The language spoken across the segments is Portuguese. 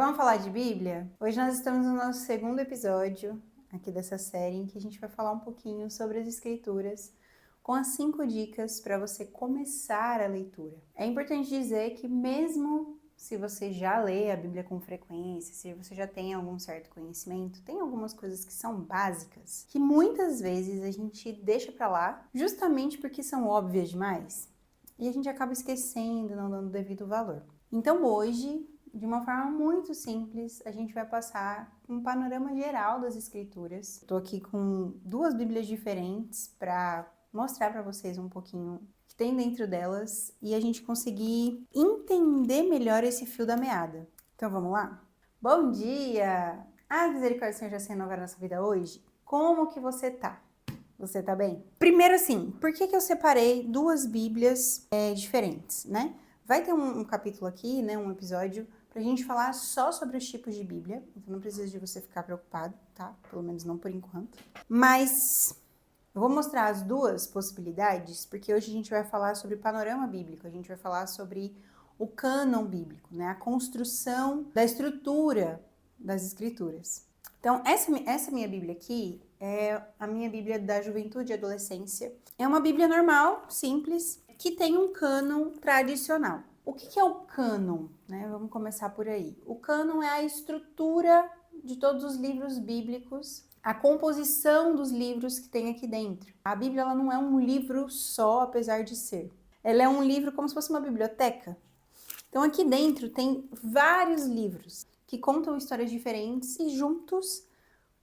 Vamos falar de Bíblia? Hoje nós estamos no nosso segundo episódio aqui dessa série, em que a gente vai falar um pouquinho sobre as Escrituras, com as 5 dicas para você começar a leitura. É importante dizer que mesmo se você já lê a Bíblia com frequência, se você já tem algum certo conhecimento, tem algumas coisas que são básicas, que muitas vezes a gente deixa para lá, justamente porque são óbvias demais, e a gente acaba esquecendo, não dando o devido valor. Então hoje, de uma forma muito simples, a gente vai passar um panorama geral das Escrituras. Estou aqui com 2 Bíblias diferentes para mostrar para vocês um pouquinho o que tem dentro delas e a gente conseguir entender melhor esse fio da meada. Então vamos lá? Bom dia! A misericórdia do Senhor já se renovará na sua vida hoje? Como que você tá? Você tá bem? Primeiro assim, por que eu separei 2 Bíblias diferentes, né? Vai ter um capítulo aqui, né, um episódio, pra gente falar só sobre os tipos de Bíblia. Então não precisa de você ficar preocupado, tá? Pelo menos não por enquanto. Mas eu vou mostrar as 2 possibilidades, porque hoje a gente vai falar sobre panorama bíblico, a gente vai falar sobre o cânon bíblico, né? A construção da estrutura das Escrituras. Então, essa minha Bíblia aqui é a minha Bíblia da juventude e adolescência. É uma Bíblia normal, simples, que tem um cânon tradicional. O que é o cânon? Né? Vamos começar por aí. O cânon é a estrutura de todos os livros bíblicos, a composição dos livros que tem aqui dentro. A Bíblia ela não é um livro só, apesar de ser. Ela é um livro como se fosse uma biblioteca. Então aqui dentro tem vários livros que contam histórias diferentes e juntos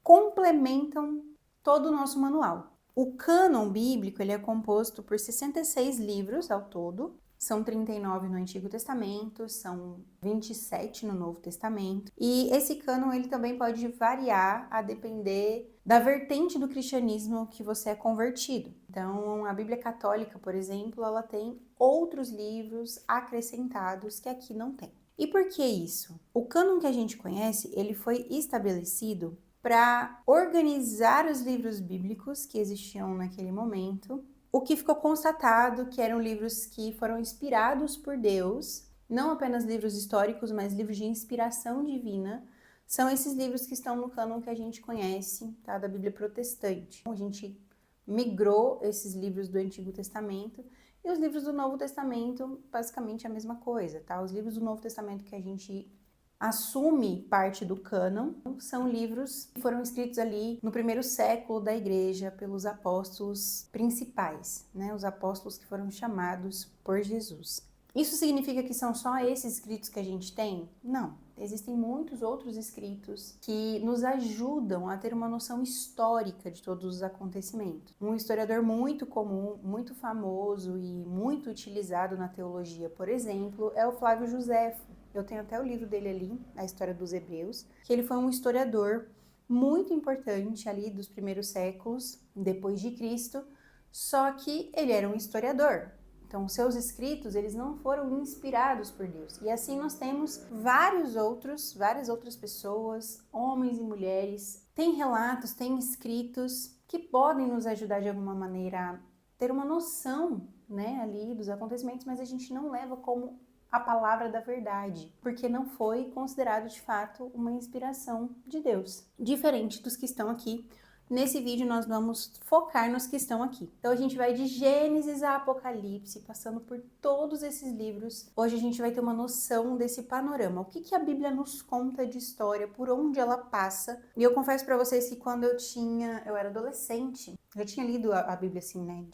complementam todo o nosso manual. O cânon bíblico ele é composto por 66 livros ao todo, são 39 no Antigo Testamento, são 27 no Novo Testamento. E esse cânon ele também pode variar a depender da vertente do cristianismo que você é convertido. Então, a Bíblia Católica, por exemplo, ela tem outros livros acrescentados que aqui não tem. E por que isso? O cânon que a gente conhece, ele foi estabelecido para organizar os livros bíblicos que existiam naquele momento. O que ficou constatado que eram livros que foram inspirados por Deus, não apenas livros históricos, mas livros de inspiração divina, são esses livros que estão no cânon que a gente conhece, tá? Da Bíblia protestante. A gente migrou esses livros do Antigo Testamento e os livros do Novo Testamento, basicamente a mesma coisa, tá? Os livros do Novo Testamento que a gente assume parte do cânon, são livros que foram escritos ali no primeiro século da igreja pelos apóstolos principais, né? Os apóstolos que foram chamados por Jesus. Isso significa que são só esses escritos que a gente tem? Não. Existem muitos outros escritos que nos ajudam a ter uma noção histórica de todos os acontecimentos. Um historiador muito comum, muito famoso e muito utilizado na teologia, por exemplo, é o Flávio Joséfo. Eu tenho até o livro dele ali, A História dos Hebreus, que ele foi um historiador muito importante ali dos primeiros séculos depois de Cristo, só que ele era um historiador. Então, os seus escritos, eles não foram inspirados por Deus. E assim nós temos várias outras pessoas, homens e mulheres, tem relatos, tem escritos que podem nos ajudar de alguma maneira a ter uma noção, né, ali dos acontecimentos, mas a gente não leva como a palavra da verdade, porque não foi considerado de fato uma inspiração de Deus, diferente dos que estão aqui. Nesse vídeo nós vamos focar nos que estão aqui. Então a gente vai de Gênesis a Apocalipse, passando por todos esses livros. Hoje a gente vai ter uma noção desse panorama. O que a Bíblia nos conta de história, por onde ela passa. E eu confesso para vocês que quando eu era adolescente, eu tinha lido a Bíblia assim, né,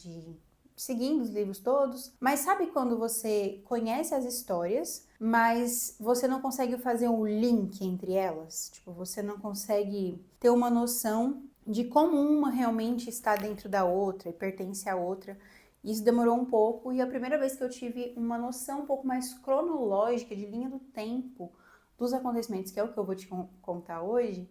seguindo os livros todos, mas sabe quando você conhece as histórias, mas você não consegue fazer um link entre elas? Tipo, você não consegue ter uma noção de como uma realmente está dentro da outra e pertence à outra. Isso demorou um pouco e a primeira vez que eu tive uma noção um pouco mais cronológica, de linha do tempo, dos acontecimentos, que é o que eu vou te contar hoje,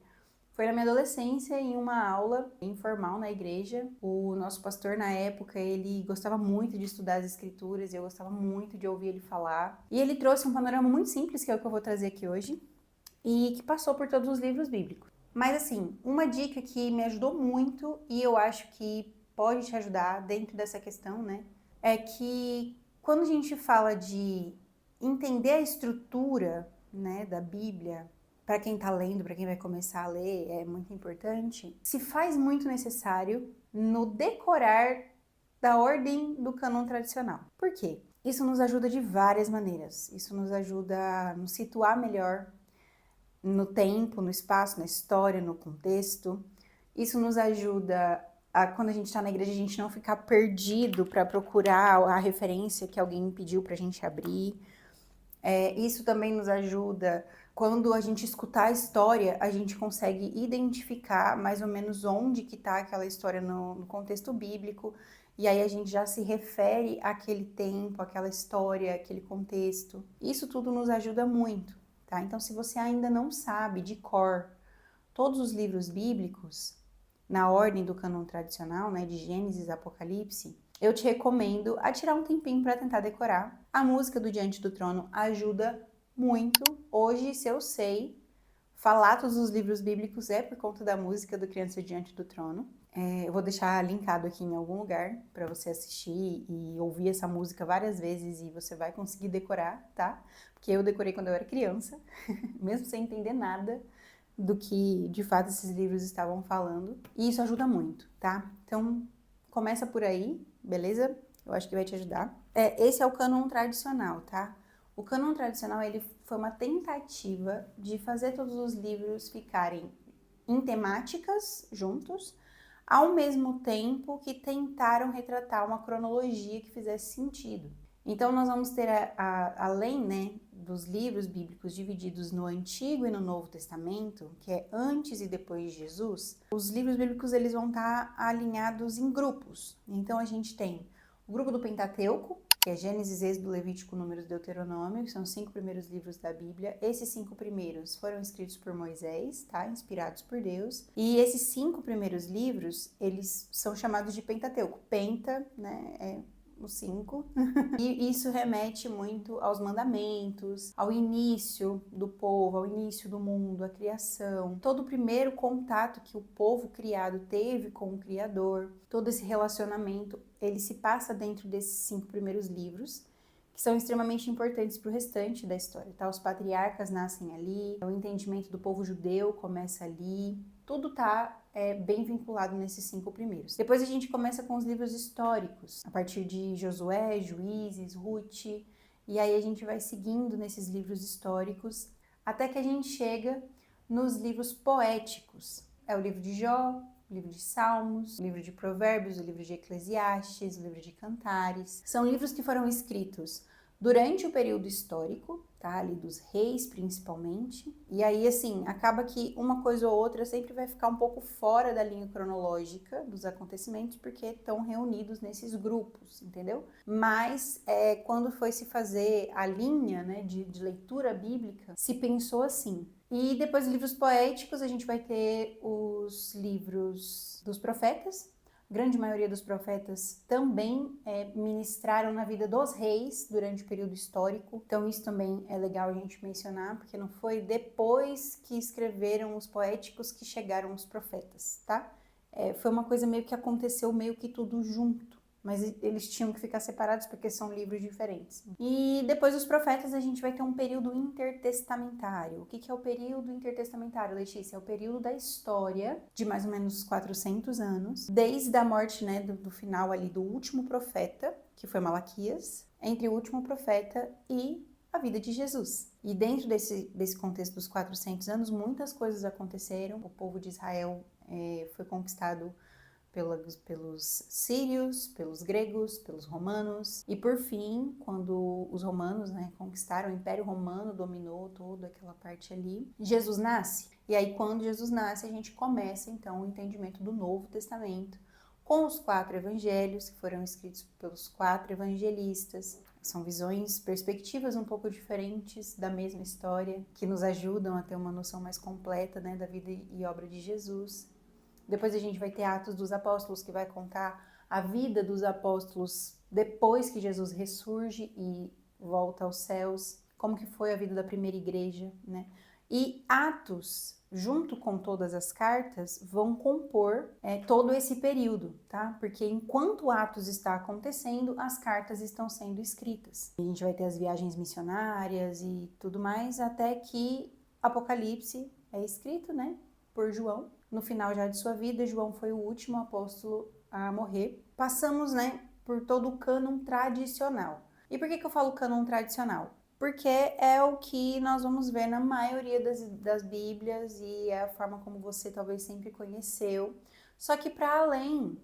foi na minha adolescência, em uma aula informal na igreja. O nosso pastor, na época, ele gostava muito de estudar as escrituras e eu gostava muito de ouvir ele falar. E ele trouxe um panorama muito simples, que é o que eu vou trazer aqui hoje, e que passou por todos os livros bíblicos. Mas assim, uma dica que me ajudou muito e eu acho que pode te ajudar dentro dessa questão, né? É que quando a gente fala de entender a estrutura, né, da Bíblia, para quem está lendo, para quem vai começar a ler, é muito importante, se faz muito necessário no decorar da ordem do cânon tradicional. Por quê? Isso nos ajuda de várias maneiras. Isso nos ajuda a nos situar melhor no tempo, no espaço, na história, no contexto. Isso nos ajuda a, quando a gente está na igreja, a gente não ficar perdido para procurar a referência que alguém pediu para a gente abrir. Isso também nos ajuda, quando a gente escutar a história, a gente consegue identificar mais ou menos onde que está aquela história no contexto bíblico, e aí a gente já se refere àquele tempo, àquela história, àquele contexto. Isso tudo nos ajuda muito, tá? Então, se você ainda não sabe de cor todos os livros bíblicos, na ordem do cânon tradicional, né, de Gênesis a Apocalipse, eu te recomendo a tirar um tempinho para tentar decorar. A música do Diante do Trono ajuda muito. Hoje, se eu sei falar todos os livros bíblicos, é por conta da música do Criança Diante do Trono. Eu vou deixar linkado aqui em algum lugar para você assistir e ouvir essa música várias vezes e você vai conseguir decorar, tá? Porque eu decorei quando eu era criança, mesmo sem entender nada do que de fato esses livros estavam falando, e isso ajuda muito, tá? Então, começa por aí, beleza? Eu acho que vai te ajudar. Esse é o cânon tradicional, tá? O cânon tradicional, ele foi uma tentativa de fazer todos os livros ficarem em temáticas juntos, ao mesmo tempo que tentaram retratar uma cronologia que fizesse sentido. Então, nós vamos ter, além, né, dos livros bíblicos divididos no Antigo e no Novo Testamento, que é antes e depois de Jesus, os livros bíblicos eles vão estar alinhados em grupos. Então, a gente tem o grupo do Pentateuco, que é Gênesis, Êxodo, Levítico, Números, Deuteronômio, que são os 5 primeiros livros da Bíblia. Esses 5 primeiros foram escritos por Moisés, tá? Inspirados por Deus. E esses 5 primeiros livros, eles são chamados de Pentateuco. Penta, né, os 5, e isso remete muito aos mandamentos, ao início do povo, ao início do mundo, à criação, todo o primeiro contato que o povo criado teve com o Criador, todo esse relacionamento, ele se passa dentro desses 5 primeiros livros, que são extremamente importantes para o restante da história, tá? Os patriarcas nascem ali, o entendimento do povo judeu começa ali, tudo tá bem vinculado nesses 5 primeiros. Depois a gente começa com os livros históricos, a partir de Josué, Juízes, Ruth, e aí a gente vai seguindo nesses livros históricos, até que a gente chega nos livros poéticos. É o livro de Jó, o livro de Salmos, o livro de Provérbios, o livro de Eclesiastes, o livro de Cantares. São livros que foram escritos durante o período histórico, tá? Ali dos reis, principalmente. E aí, assim, acaba que uma coisa ou outra sempre vai ficar um pouco fora da linha cronológica dos acontecimentos, porque estão reunidos nesses grupos, entendeu? Mas, quando foi se fazer a linha, né, de leitura bíblica, se pensou assim. E depois, livros poéticos, a gente vai ter os livros dos profetas. A grande maioria dos profetas também ministraram na vida dos reis durante o período histórico. Então isso também é legal a gente mencionar, porque não foi depois que escreveram os poéticos que chegaram os profetas, tá? Foi uma coisa meio que aconteceu meio que tudo junto. Mas eles tinham que ficar separados porque são livros diferentes. E depois dos profetas a gente vai ter um período intertestamentário. O que é o período intertestamentário, Letícia? É o período da história de mais ou menos 400 anos, desde a morte, né, do final ali do último profeta, que foi Malaquias, entre o último profeta e a vida de Jesus. E dentro desse contexto dos 400 anos, muitas coisas aconteceram. O povo de Israel foi conquistado pelos sírios, pelos gregos, pelos romanos. E por fim, quando os romanos, né, conquistaram, o Império Romano dominou toda aquela parte ali, Jesus nasce. E aí quando Jesus nasce, a gente começa então o entendimento do Novo Testamento, com os 4 evangelhos que foram escritos pelos 4 evangelistas. São visões, perspectivas um pouco diferentes da mesma história, que nos ajudam a ter uma noção mais completa, né, da vida e obra de Jesus. Depois a gente vai ter Atos dos Apóstolos, que vai contar a vida dos apóstolos depois que Jesus ressurge e volta aos céus, como que foi a vida da primeira igreja, né? E Atos, junto com todas as cartas, vão compor todo esse período, tá? Porque enquanto Atos está acontecendo, as cartas estão sendo escritas. A gente vai ter as viagens missionárias e tudo mais, até que Apocalipse é escrito, né, por João. No final já de sua vida, João foi o último apóstolo a morrer. Passamos, né, por todo o cânon tradicional. E por que eu falo cânon tradicional? Porque é o que nós vamos ver na maioria das Bíblias e é a forma como você talvez sempre conheceu. Só que para além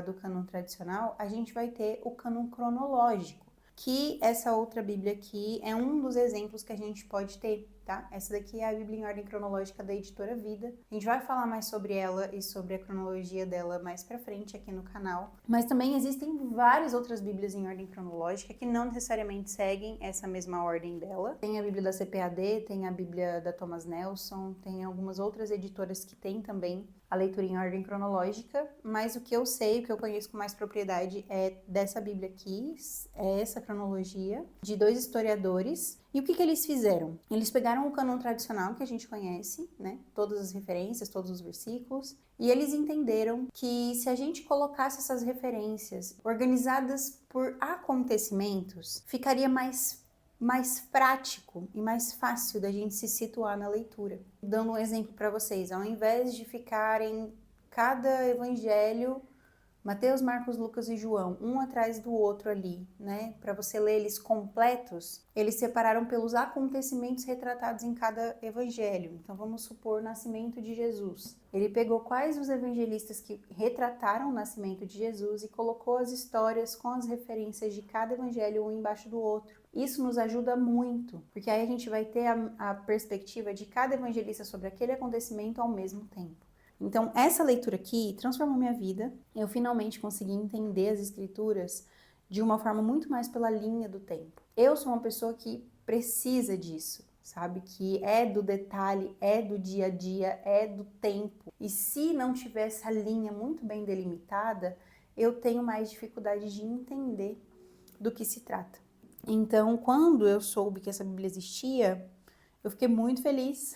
do cânon tradicional, a gente vai ter o cânon cronológico, que essa outra Bíblia aqui é um dos exemplos que a gente pode ter, tá? Essa daqui é a Bíblia em Ordem Cronológica da Editora Vida. A gente vai falar mais sobre ela e sobre a cronologia dela mais pra frente aqui no canal. Mas também existem várias outras Bíblias em ordem cronológica que não necessariamente seguem essa mesma ordem dela. Tem a Bíblia da CPAD, tem a Bíblia da Thomas Nelson, tem algumas outras editoras que têm também a leitura em ordem cronológica, mas o que eu sei, o que eu conheço com mais propriedade é dessa Bíblia aqui, é essa cronologia, de 2 historiadores. E o que eles fizeram? Eles pegaram o cânon tradicional que a gente conhece, né? Todas as referências, todos os versículos, e eles entenderam que se a gente colocasse essas referências organizadas por acontecimentos, ficaria mais prático e mais fácil da gente se situar na leitura. Dando um exemplo para vocês, ao invés de ficarem cada evangelho, Mateus, Marcos, Lucas e João, um atrás do outro ali, né? Para você ler eles completos, eles separaram pelos acontecimentos retratados em cada evangelho. Então vamos supor o nascimento de Jesus. Ele pegou quais os evangelistas que retrataram o nascimento de Jesus e colocou as histórias com as referências de cada evangelho um embaixo do outro. Isso nos ajuda muito, porque aí a gente vai ter a perspectiva de cada evangelista sobre aquele acontecimento ao mesmo tempo. Então, essa leitura aqui transformou minha vida. Eu finalmente consegui entender as escrituras de uma forma muito mais pela linha do tempo. Eu sou uma pessoa que precisa disso, sabe? Que é do detalhe, é do dia a dia, é do tempo. E se não tiver essa linha muito bem delimitada, eu tenho mais dificuldade de entender do que se trata. Então, quando eu soube que essa Bíblia existia, eu fiquei muito feliz.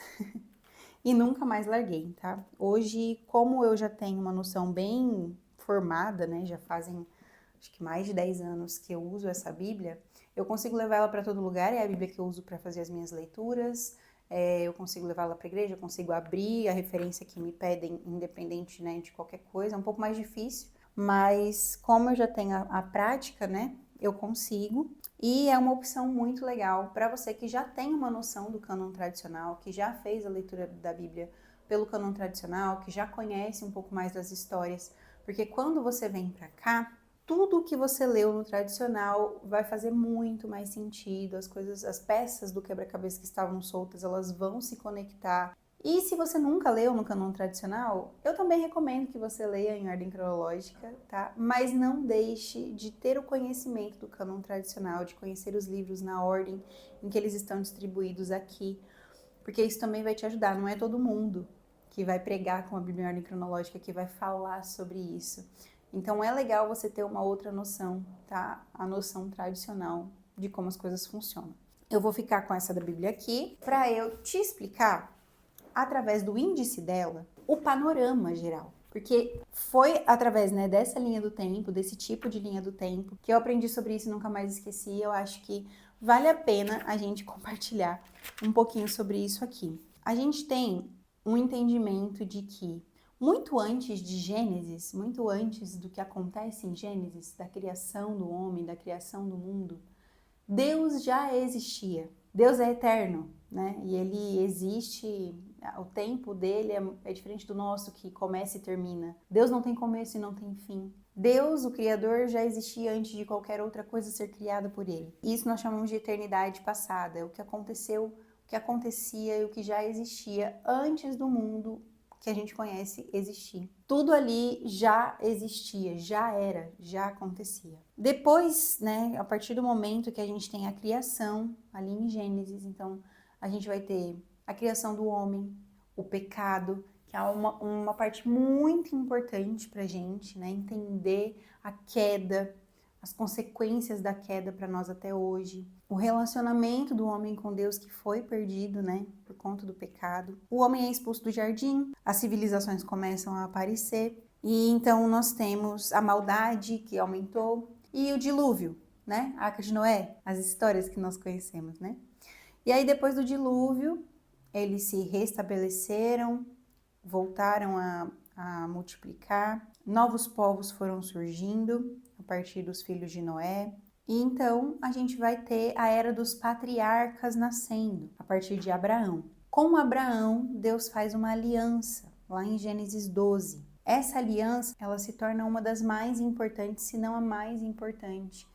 E nunca mais larguei, tá? Hoje, como eu já tenho uma noção bem formada, né? Já fazem, acho que mais de 10 anos que eu uso essa Bíblia, eu consigo levar ela para todo lugar, é a Bíblia que eu uso para fazer as minhas leituras, eu consigo levá-la para a igreja, eu consigo abrir a referência que me pedem, independente, né, de qualquer coisa, é um pouco mais difícil, mas como eu já tenho a prática, né, eu consigo. E é uma opção muito legal para você que já tem uma noção do cânon tradicional, que já fez a leitura da Bíblia pelo cânon tradicional, que já conhece um pouco mais das histórias, porque quando você vem para cá, tudo que você leu no tradicional vai fazer muito mais sentido, as peças do quebra-cabeça que estavam soltas, elas vão se conectar. E se você nunca leu no cânon tradicional, eu também recomendo que você leia em ordem cronológica, tá? Mas não deixe de ter o conhecimento do cânon tradicional, de conhecer os livros na ordem em que eles estão distribuídos aqui, porque isso também vai te ajudar. Não é todo mundo que vai pregar com a Bíblia em ordem cronológica que vai falar sobre isso. Então é legal você ter uma outra noção, tá? A noção tradicional de como as coisas funcionam. Eu vou ficar com essa da Bíblia aqui para eu te explicar, através do índice dela, o panorama geral. Porque foi através, né, dessa linha do tempo, desse tipo de linha do tempo, que eu aprendi sobre isso e nunca mais esqueci. Eu acho que vale a pena a gente compartilhar um pouquinho sobre isso aqui. A gente tem um entendimento de que muito antes de Gênesis, muito antes do que acontece em Gênesis, da criação do homem, da criação do mundo, Deus já existia. Deus é eterno, né? E ele existe, o tempo dele é diferente do nosso, que começa e termina. Deus não tem começo e não tem fim. Deus, o Criador, já existia antes de qualquer outra coisa ser criada por ele. Isso nós chamamos de eternidade passada, o que aconteceu, o que acontecia e o que já existia antes do mundo que a gente conhece existir. Tudo ali já existia, já era, já acontecia. Depois, né, a partir do momento que a gente tem a criação, ali em Gênesis, então a gente vai ter a criação do homem, o pecado, que é uma parte muito importante pra gente, né, entender a queda, as consequências da queda para nós até hoje, o relacionamento do homem com Deus que foi perdido, né, por conta do pecado. O homem é expulso do jardim, as civilizações começam a aparecer e então nós temos a maldade que aumentou e o dilúvio, né, a Arca de Noé, as histórias que nós conhecemos, né. E aí depois do dilúvio, eles se restabeleceram, voltaram a multiplicar, novos povos foram surgindo a partir dos filhos de Noé. E então a gente vai ter a era dos patriarcas nascendo a partir de Abraão. Com Abraão, Deus faz uma aliança lá em Gênesis 12. Essa aliança, ela se torna uma das mais importantes, se não a mais importante,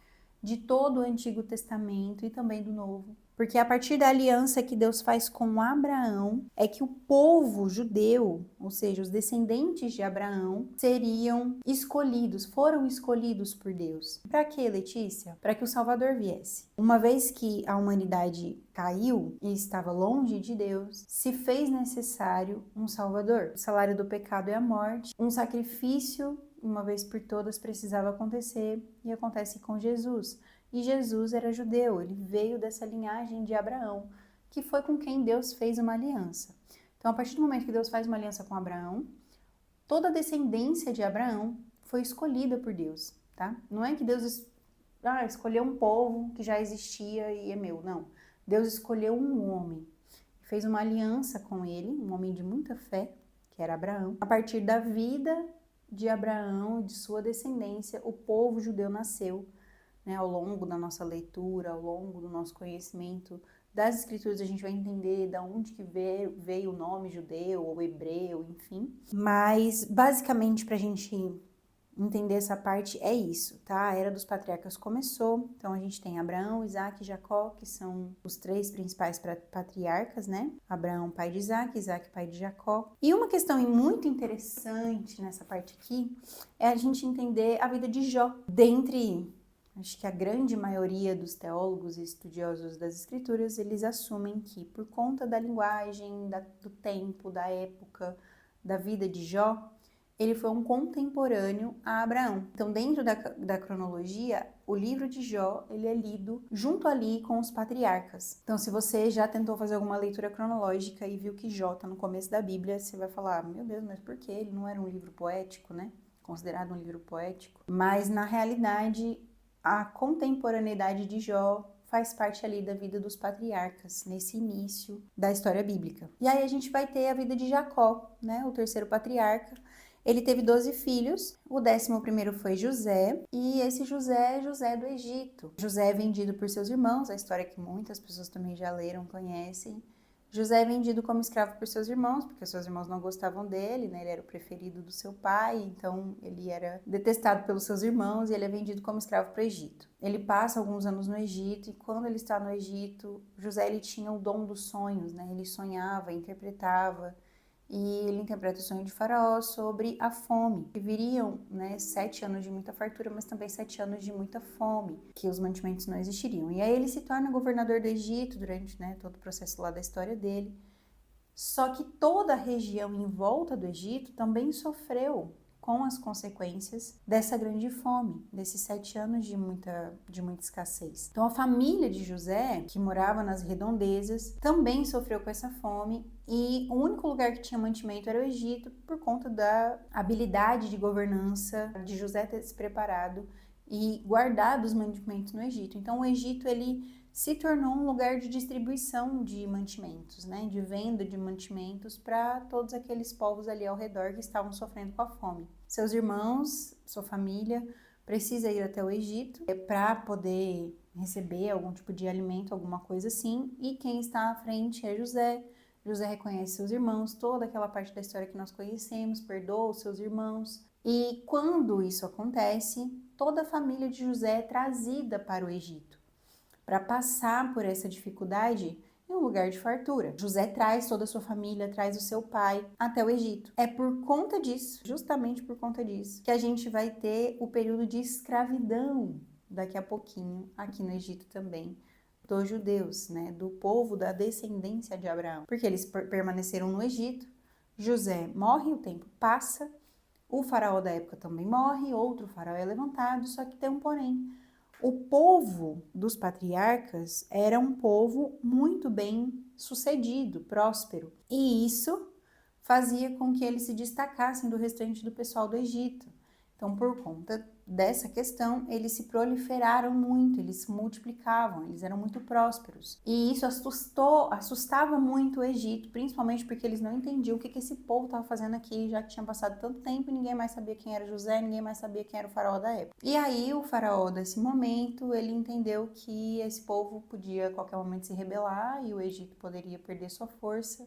de todo o Antigo Testamento e também do Novo. Porque a partir da aliança que Deus faz com Abraão, é que o povo judeu, ou seja, os descendentes de Abraão, seriam escolhidos, foram escolhidos por Deus. Para quê, Letícia? Para que o Salvador viesse. Uma vez que a humanidade caiu e estava longe de Deus, se fez necessário um Salvador. O salário do pecado é a morte, um sacrifício, uma vez por todas, precisava acontecer e acontece com Jesus. E Jesus era judeu, ele veio dessa linhagem de Abraão, que foi com quem Deus fez uma aliança. Então, a partir do momento que Deus faz uma aliança com Abraão, toda a descendência de Abraão foi escolhida por Deus, tá? Não é que Deus escolheu um povo que já existia e é meu, não. Deus escolheu um homem, fez uma aliança com ele, um homem de muita fé, que era Abraão. A partir da vida de Abraão e de sua descendência, o povo judeu nasceu. Ao longo da nossa leitura, ao longo do nosso conhecimento das escrituras, a gente vai entender de onde que veio o nome judeu ou hebreu, enfim. Mas, basicamente, para a gente entender essa parte, é isso, tá? A era dos patriarcas começou, então a gente tem Abraão, Isaac e Jacó, que são os três principais patriarcas, né? Abraão, pai de Isaac, Isaac, pai de Jacó. E uma questão muito interessante nessa parte aqui é a gente entender a vida de Jó. Acho que a grande maioria dos teólogos e estudiosos das escrituras, eles assumem que por conta da linguagem, do tempo, da época, da vida de Jó, ele foi um contemporâneo a Abraão. Então, dentro da cronologia, o livro de Jó, ele é lido junto ali com os patriarcas. Então, se você já tentou fazer alguma leitura cronológica e viu que Jó está no começo da Bíblia, você vai falar, meu Deus, mas por que? Ele não era um livro poético, né? Considerado um livro poético. Mas, na realidade, a contemporaneidade de Jó faz parte ali da vida dos patriarcas, nesse início da história bíblica. E aí a gente vai ter a vida de Jacó, né, o terceiro patriarca. Ele teve 12 filhos, o 11º foi José, e esse José é José do Egito. José é vendido por seus irmãos, a história que muitas pessoas também já leram, conhecem. José é vendido como escravo por seus irmãos, porque seus irmãos não gostavam dele, né? Ele era o preferido do seu pai, então ele era detestado pelos seus irmãos e ele é vendido como escravo para o Egito. Ele passa alguns anos no Egito e quando ele está no Egito, José ele tinha o dom dos sonhos, né? Ele sonhava, interpretava e ele interpreta o sonho de Faraó sobre a fome. Que viriam, né, 7 anos de muita fartura, mas também 7 anos de muita fome, que os mantimentos não existiriam. E aí ele se torna governador do Egito durante, né, todo o processo lá da história dele. Só que toda a região em volta do Egito também sofreu com as consequências dessa grande fome, desses 7 anos de muita escassez. Então a família de José, que morava nas redondezas, também sofreu com essa fome e o único lugar que tinha mantimento era o Egito por conta da habilidade de governança de José ter se preparado e guardado os mantimentos no Egito. Então o Egito ele se tornou um lugar de distribuição de mantimentos, né, de venda de mantimentos para todos aqueles povos ali ao redor que estavam sofrendo com a fome. Seus irmãos, sua família, precisa ir até o Egito para poder receber algum tipo de alimento, alguma coisa assim, e quem está à frente é José. José reconhece seus irmãos, toda aquela parte da história que nós conhecemos, perdoa os seus irmãos. E quando isso acontece, toda a família de José é trazida para o Egito, para passar por essa dificuldade em um lugar de fartura. José traz toda a sua família, traz o seu pai até o Egito. É por conta disso, justamente por conta disso, que a gente vai ter o período de escravidão daqui a pouquinho, aqui no Egito também, dos judeus, né, do povo da descendência de Abraão. Porque eles permaneceram no Egito, José morre, o tempo passa, o faraó da época também morre, outro faraó é levantado, só que tem um porém. O povo dos patriarcas era um povo muito bem sucedido, próspero. E isso fazia com que eles se destacassem do restante do pessoal do Egito. Então, por conta dessa questão, eles se proliferaram muito, eles se multiplicavam, eles eram muito prósperos. E isso assustava muito o Egito, principalmente porque eles não entendiam o que esse povo estava fazendo aqui, já que tinha passado tanto tempo e ninguém mais sabia quem era José, ninguém mais sabia quem era o faraó da época. E aí o faraó desse momento, ele entendeu que esse povo podia a qualquer momento se rebelar e o Egito poderia perder sua força.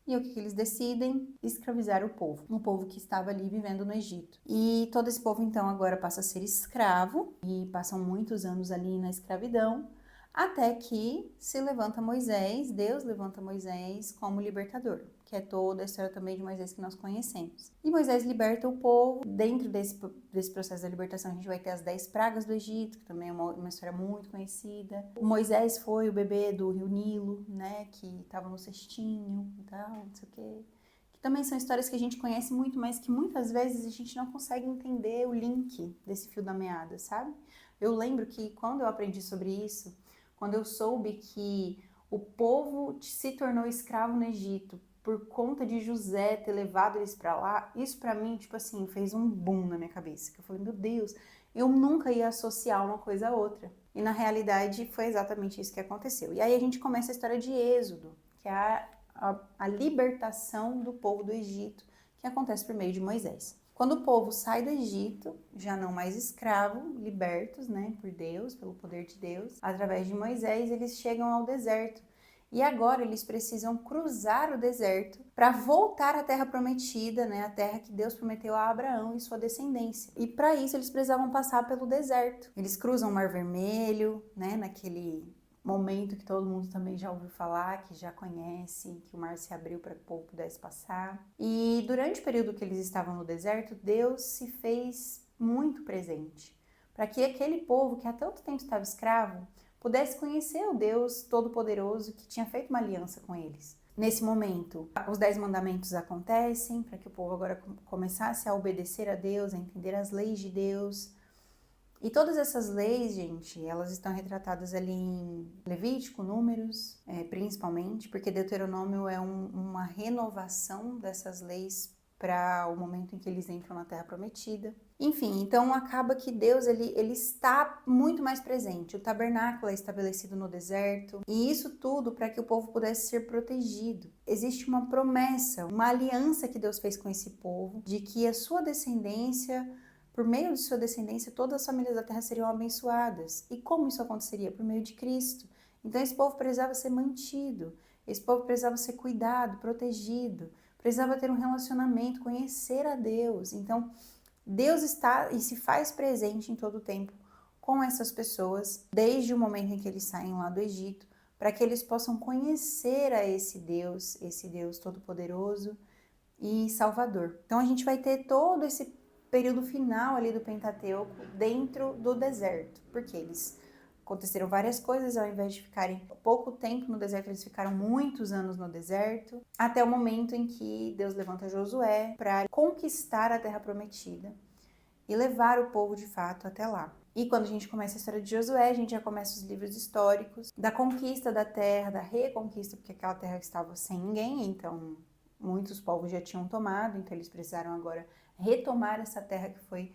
E o que eles decidem? Escravizar o povo que estava ali vivendo no Egito. E todo esse povo então agora passa a ser escravo e passam muitos anos ali na escravidão, até que se levanta Moisés, Deus levanta Moisés como libertador, que é toda a história também de Moisés que nós conhecemos. E Moisés liberta o povo. Dentro desse processo da libertação a gente vai ter as 10 pragas do Egito, que também é uma história muito conhecida. Moisés foi o bebê do rio Nilo, né, que estava no cestinho e tal, não sei o quê. Que também são histórias que a gente conhece muito, mas que muitas vezes a gente não consegue entender o link desse fio da meada, sabe? Eu lembro que quando eu aprendi sobre isso, quando eu soube que o povo se tornou escravo no Egito por conta de José ter levado eles para lá, isso para mim, tipo assim, fez um boom na minha cabeça. Que eu falei, meu Deus, eu nunca ia associar uma coisa a outra. E na realidade foi exatamente isso que aconteceu. E aí a gente começa a história de Êxodo, que é a libertação do povo do Egito, que acontece por meio de Moisés. Quando o povo sai do Egito, já não mais escravo, libertos, né, por Deus, pelo poder de Deus, através de Moisés, eles chegam ao deserto. E agora eles precisam cruzar o deserto para voltar à terra prometida, né, a terra que Deus prometeu a Abraão e sua descendência. E para isso eles precisavam passar pelo deserto. Eles cruzam o Mar Vermelho, né, naquele momento que todo mundo também já ouviu falar, que já conhece, que o mar se abriu para que o povo pudesse passar. E durante o período que eles estavam no deserto, Deus se fez muito presente, para que aquele povo que há tanto tempo estava escravo pudesse conhecer o Deus Todo-Poderoso que tinha feito uma aliança com eles. Nesse momento, os 10 mandamentos acontecem para que o povo agora começasse a obedecer a Deus, a entender as leis de Deus. E todas essas leis, gente, elas estão retratadas ali em Levítico, Números, principalmente, porque Deuteronômio é uma renovação dessas leis para o momento em que eles entram na Terra Prometida. Enfim, então acaba que Deus ele está muito mais presente. O tabernáculo é estabelecido no deserto, e isso tudo para que o povo pudesse ser protegido. Existe uma promessa, uma aliança que Deus fez com esse povo, de que a sua descendência, por meio de sua descendência, todas as famílias da terra seriam abençoadas. E como isso aconteceria? Por meio de Cristo. Então esse povo precisava ser mantido, esse povo precisava ser cuidado, protegido, precisava ter um relacionamento, conhecer a Deus. Então Deus está e se faz presente em todo o tempo com essas pessoas, desde o momento em que eles saem lá do Egito, para que eles possam conhecer a esse Deus Todo-Poderoso e Salvador. Então a gente vai ter todo esse período final ali do Pentateuco dentro do deserto, porque eles aconteceram várias coisas, ao invés de ficarem pouco tempo no deserto, eles ficaram muitos anos no deserto, até o momento em que Deus levanta Josué para conquistar a Terra Prometida e levar o povo de fato até lá. E quando a gente começa a história de Josué, a gente já começa os livros históricos da conquista da terra, da reconquista, porque aquela terra estava sem ninguém, então muitos povos já tinham tomado, então eles precisaram agora retomar essa terra que foi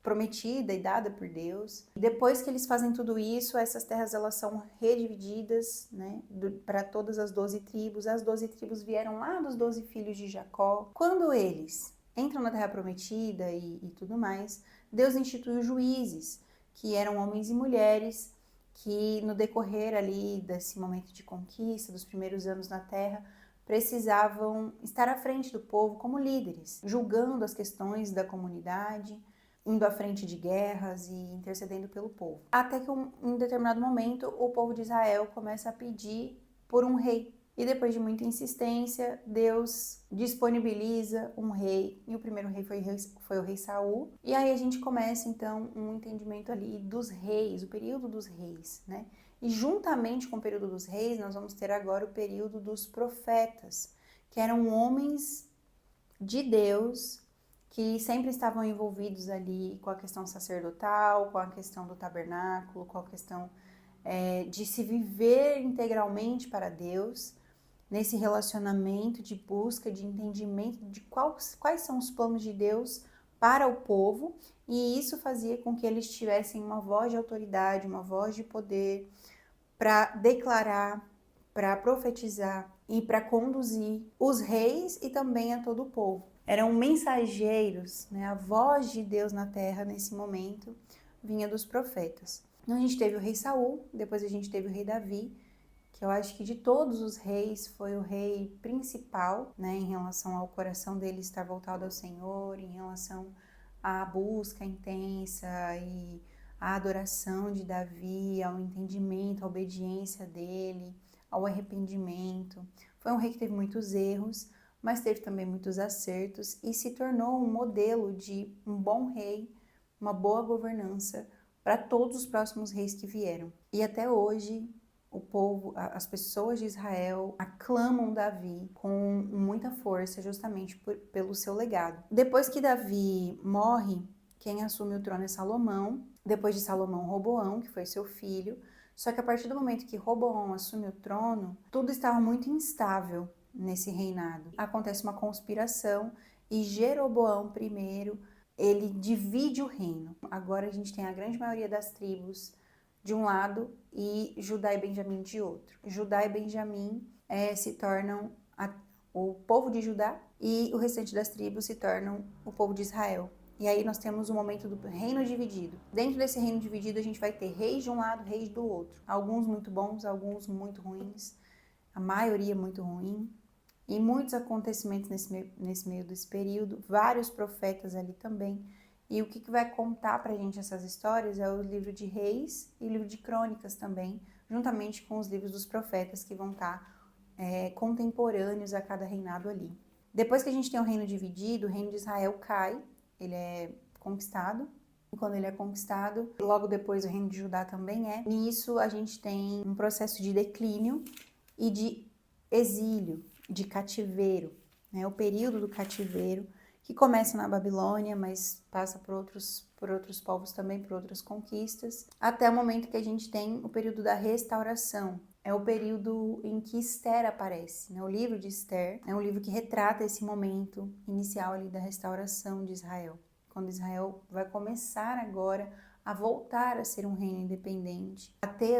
prometida e dada por Deus. Depois que eles fazem tudo isso, essas terras elas são redivididas, né, para todas as 12 tribos. As 12 tribos vieram lá dos 12 filhos de Jacó. Quando eles entram na terra prometida e tudo mais, Deus instituiu juízes, que eram homens e mulheres, que no decorrer ali desse momento de conquista, dos primeiros anos na terra, precisavam estar à frente do povo como líderes, julgando as questões da comunidade, indo à frente de guerras e intercedendo pelo povo. Até que em determinado momento o povo de Israel começa a pedir por um rei. E depois de muita insistência, Deus disponibiliza um rei. E o primeiro rei foi o rei Saul. E aí a gente começa então um entendimento ali dos reis, o período dos reis, né? E juntamente com o período dos reis, nós vamos ter agora o período dos profetas, que eram homens de Deus, que sempre estavam envolvidos ali com a questão sacerdotal, com a questão do tabernáculo, com a questão de se viver integralmente para Deus, nesse relacionamento de busca, de entendimento de quais são os planos de Deus para o povo, e isso fazia com que eles tivessem uma voz de autoridade, uma voz de poder para declarar, para profetizar e para conduzir os reis e também a todo o povo. Eram mensageiros, né? A voz de Deus na terra nesse momento vinha dos profetas. Então a gente teve o rei Saul, depois a gente teve o rei Davi, que eu acho que de todos os reis foi o rei principal, né, em relação ao coração dele estar voltado ao Senhor, em relação à busca intensa e à adoração de Davi, ao entendimento, à obediência dele, ao arrependimento. Foi um rei que teve muitos erros, mas teve também muitos acertos e se tornou um modelo de um bom rei, uma boa governança para todos os próximos reis que vieram. E até hoje, o povo, as pessoas de Israel aclamam Davi com muita força, justamente pelo seu legado. Depois que Davi morre, quem assume o trono é Salomão. Depois de Salomão, Roboão, que foi seu filho. Só que a partir do momento que Roboão assume o trono, tudo estava muito instável nesse reinado. Acontece uma conspiração e Jeroboão I, ele divide o reino. Agora a gente tem a grande maioria das tribos de um lado e Judá e Benjamim de outro. Judá e Benjamim se tornam o povo de Judá e o restante das tribos se tornam o povo de Israel. E aí nós temos o momento do reino dividido. Dentro desse reino dividido a gente vai ter reis de um lado, reis do outro. Alguns muito bons, alguns muito ruins, a maioria muito ruim. E muitos acontecimentos nesse meio desse período, vários profetas ali também. E o que vai contar pra gente essas histórias é o livro de Reis e o livro de Crônicas também, juntamente com os livros dos profetas que vão estar contemporâneos a cada reinado ali. Depois que a gente tem o reino dividido, o reino de Israel cai, ele é conquistado. E quando ele é conquistado, logo depois o reino de Judá também é. Nisso a gente tem um processo de declínio e de exílio, de cativeiro, né? O período do cativeiro, que começa na Babilônia, mas passa por outros povos também, por outras conquistas, até o momento que a gente tem o período da restauração. É o período em que Esther aparece, né? O livro de Esther é um livro que retrata esse momento inicial ali da restauração de Israel, quando Israel vai começar agora a voltar a ser um reino independente, a ter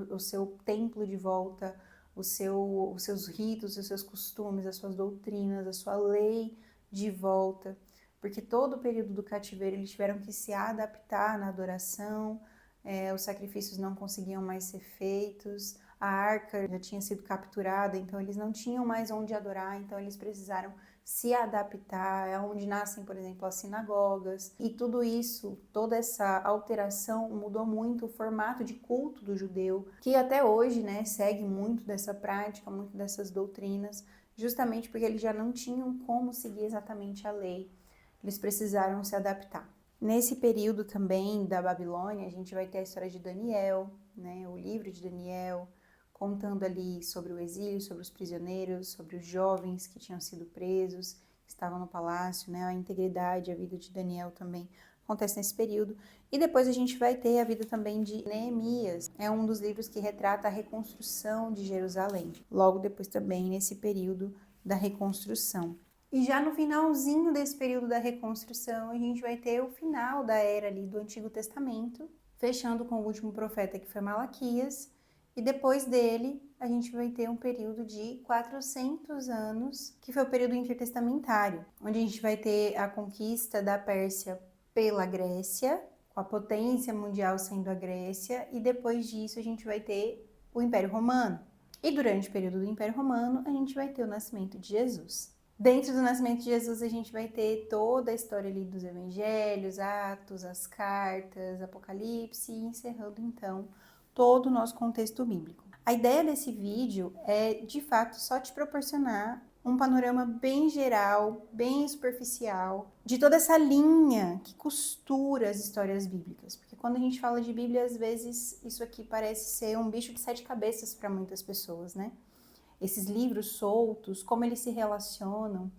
o seu templo de volta, os seus ritos, os seus costumes, as suas doutrinas, a sua lei de volta, porque todo o período do cativeiro eles tiveram que se adaptar na adoração, os sacrifícios não conseguiam mais ser feitos, a arca já tinha sido capturada, então eles não tinham mais onde adorar, então eles precisaram se adaptar, é onde nascem, por exemplo, as sinagogas, e tudo isso, toda essa alteração mudou muito o formato de culto do judeu, que até hoje, né, segue muito dessa prática, muito dessas doutrinas, justamente porque eles já não tinham como seguir exatamente a lei, eles precisaram se adaptar. Nesse período também da Babilônia, a gente vai ter a história de Daniel, né, o livro de Daniel, contando ali sobre o exílio, sobre os prisioneiros, sobre os jovens que tinham sido presos, que estavam no palácio, né? A integridade, a vida de Daniel também acontece nesse período. E depois a gente vai ter a vida também de Neemias. É um dos livros que retrata a reconstrução de Jerusalém. Logo depois também nesse período da reconstrução. E já no finalzinho desse período da reconstrução, a gente vai ter o final da era ali do Antigo Testamento, fechando com o último profeta que foi Malaquias. E depois dele, a gente vai ter um período de 400 anos, que foi o período intertestamentário, onde a gente vai ter a conquista da Pérsia pela Grécia, com a potência mundial sendo a Grécia, e depois disso a gente vai ter o Império Romano. E durante o período do Império Romano, a gente vai ter o nascimento de Jesus. Dentro do nascimento de Jesus, a gente vai ter toda a história ali dos evangelhos, Atos, as cartas, Apocalipse, e encerrando então todo o nosso contexto bíblico. A ideia desse vídeo é, de fato, só te proporcionar um panorama bem geral, bem superficial, de toda essa linha que costura as histórias bíblicas. Porque quando a gente fala de Bíblia, às vezes isso aqui parece ser um bicho de 7 cabeças para muitas pessoas, né? Esses livros soltos, como eles se relacionam.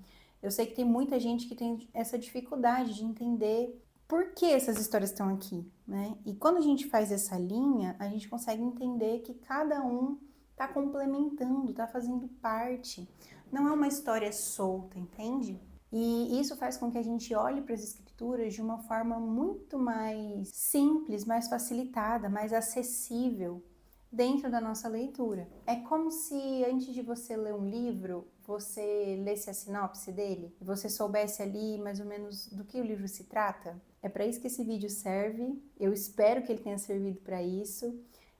Eu sei que tem muita gente que tem essa dificuldade de entender por que essas histórias estão aqui, né? E quando a gente faz essa linha, a gente consegue entender que cada um está complementando, está fazendo parte. Não é uma história solta, entende? E isso faz com que a gente olhe para as escrituras de uma forma muito mais simples, mais facilitada, mais acessível dentro da nossa leitura. É como se antes de você ler um livro, você lesse a sinopse dele e você soubesse ali mais ou menos do que o livro se trata. É para isso que esse vídeo serve. Eu espero que ele tenha servido para isso.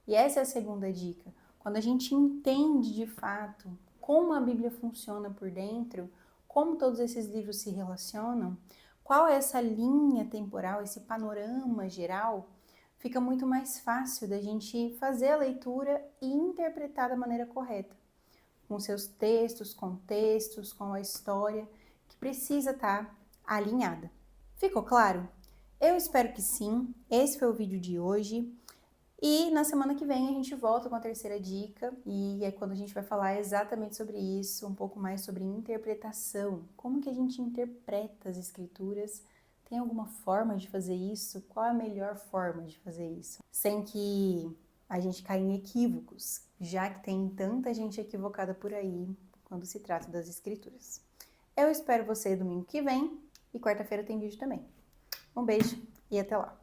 E essa é a segunda dica. Quando a gente entende de fato como a Bíblia funciona por dentro, como todos esses livros se relacionam, qual é essa linha temporal, esse panorama geral, fica muito mais fácil da gente fazer a leitura e interpretar da maneira correta, com seus textos, contextos, com a história que precisa estar alinhada. Ficou claro? Eu espero que sim. Esse foi o vídeo de hoje. E na semana que vem a gente volta com a terceira dica e é quando a gente vai falar exatamente sobre isso, um pouco mais sobre interpretação. Como que a gente interpreta as escrituras? Tem alguma forma de fazer isso? Qual é a melhor forma de fazer isso? Sem que a gente caia em equívocos, já que tem tanta gente equivocada por aí quando se trata das escrituras. Eu espero você domingo que vem e quarta-feira tem vídeo também. Um beijo e até lá!